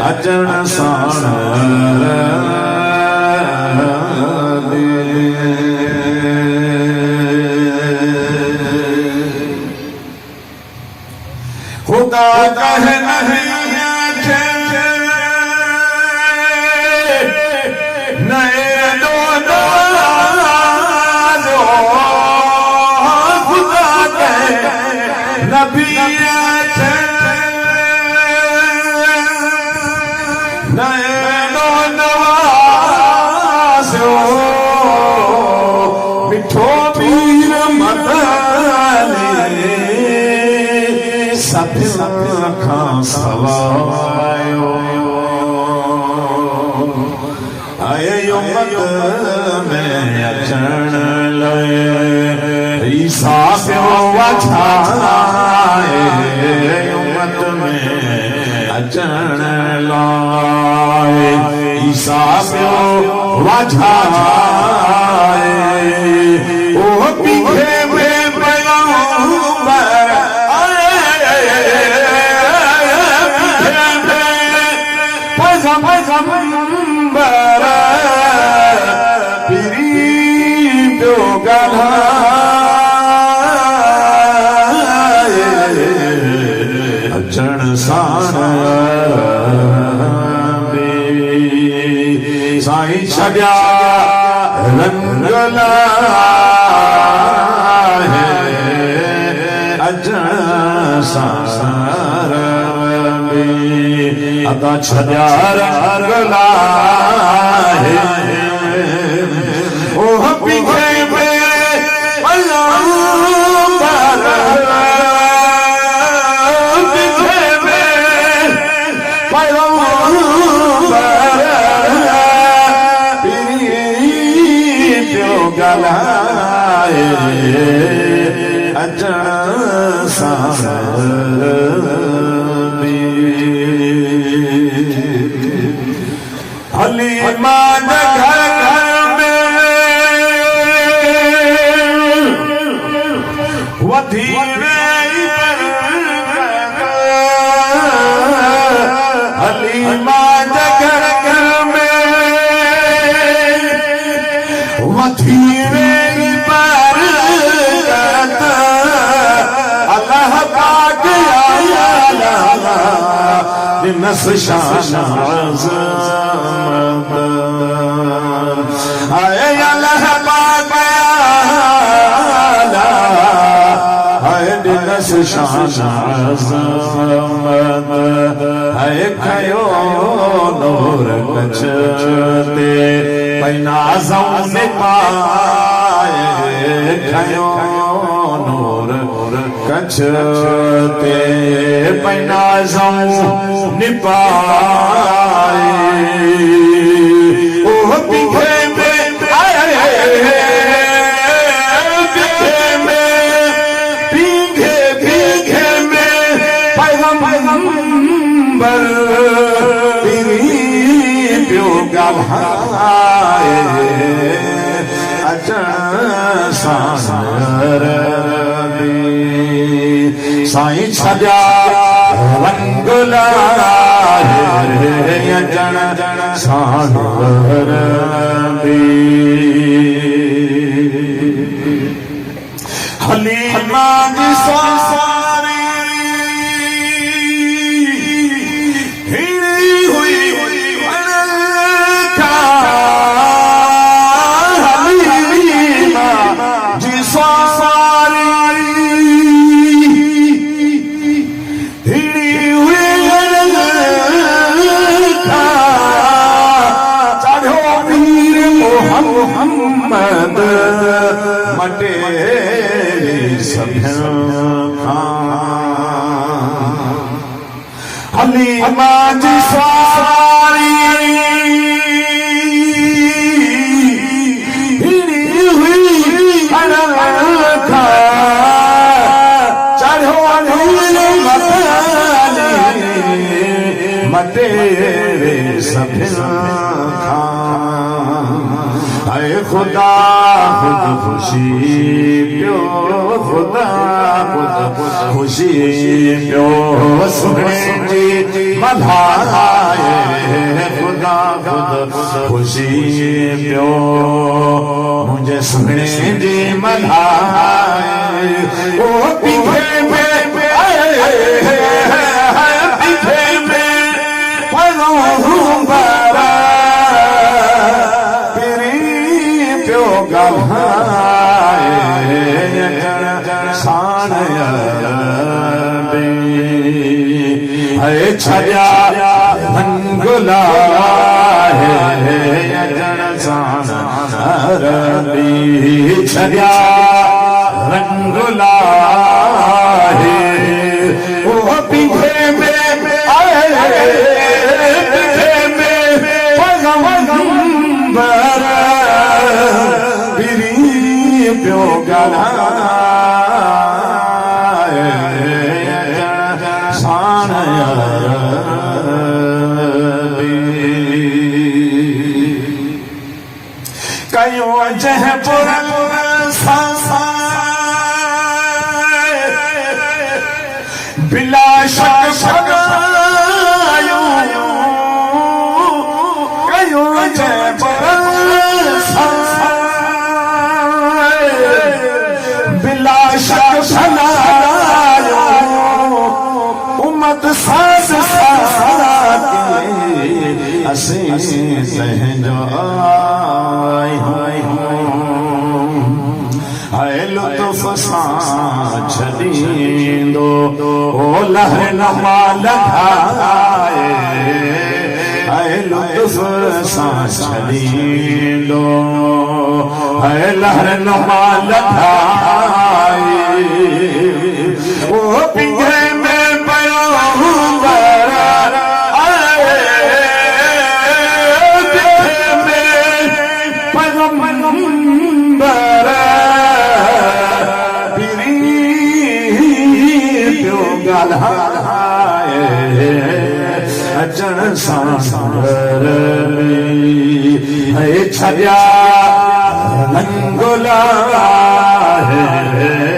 अचण साण खुदा कह नहीं नए दो खुदा कह नबी मिठो पीर मदनी सभिनि खां सवायो आयो मत में अचण लाइ ईसा पियो वधाए मत में अचण लाइ ईसा पियो वधाए ओ पीछे में पैगंबर पैगंबर पीरी पियो ॻाल्हाए अचण साण साईं छॾिया रंग लाहे अचण साण अदा छॾिया रंग लाहे ओ पीछे में पीछे में गलाए अचण साण हली मान घर में वधी हली मान घर में वधी नस शान आए अल्लाह पाक आए नस शान आए खयो नूर कछ ते पैना ज़ौन पाए खयो नूर कछ ते पैना ज़ौन पाए ओ पीछे में पीछे में पीछे में पैगंबर पीरी पियो ॻाल्हाए अचण साण साईं छॾिया रंग लाहे अचण साण हलीमा जी सारी हिड़ी हुई हलीमा जी सारी मोहम्मद मटे सभिनि हलीमा जी सारी भिड़ी हुई अनखा चढ़ो मतेरे सभिन खां खुदा खुद खुशी पियो खुदा खुद खुशी पियो सुने जी मल्हाए खुदा खुद खुशी पियो मुझे सुने जी मल्हाए ओ पीछे में पीछे में पैगंबरा छया मंगला है छया रंगला है वो पीछे में पीछे में पैगंबर बिरी प्यो गला जहपुर बिला शक कयो जहपुर बिला शक उम्मत सास असीं तंहिंजो लुत्फ सां छॾींदो ओ लहनुमा लॻाए लुत्फ सां छॾींदो लहनुमा लॻाए ओ पिंजरे में पियो अचण सां छया रंगला है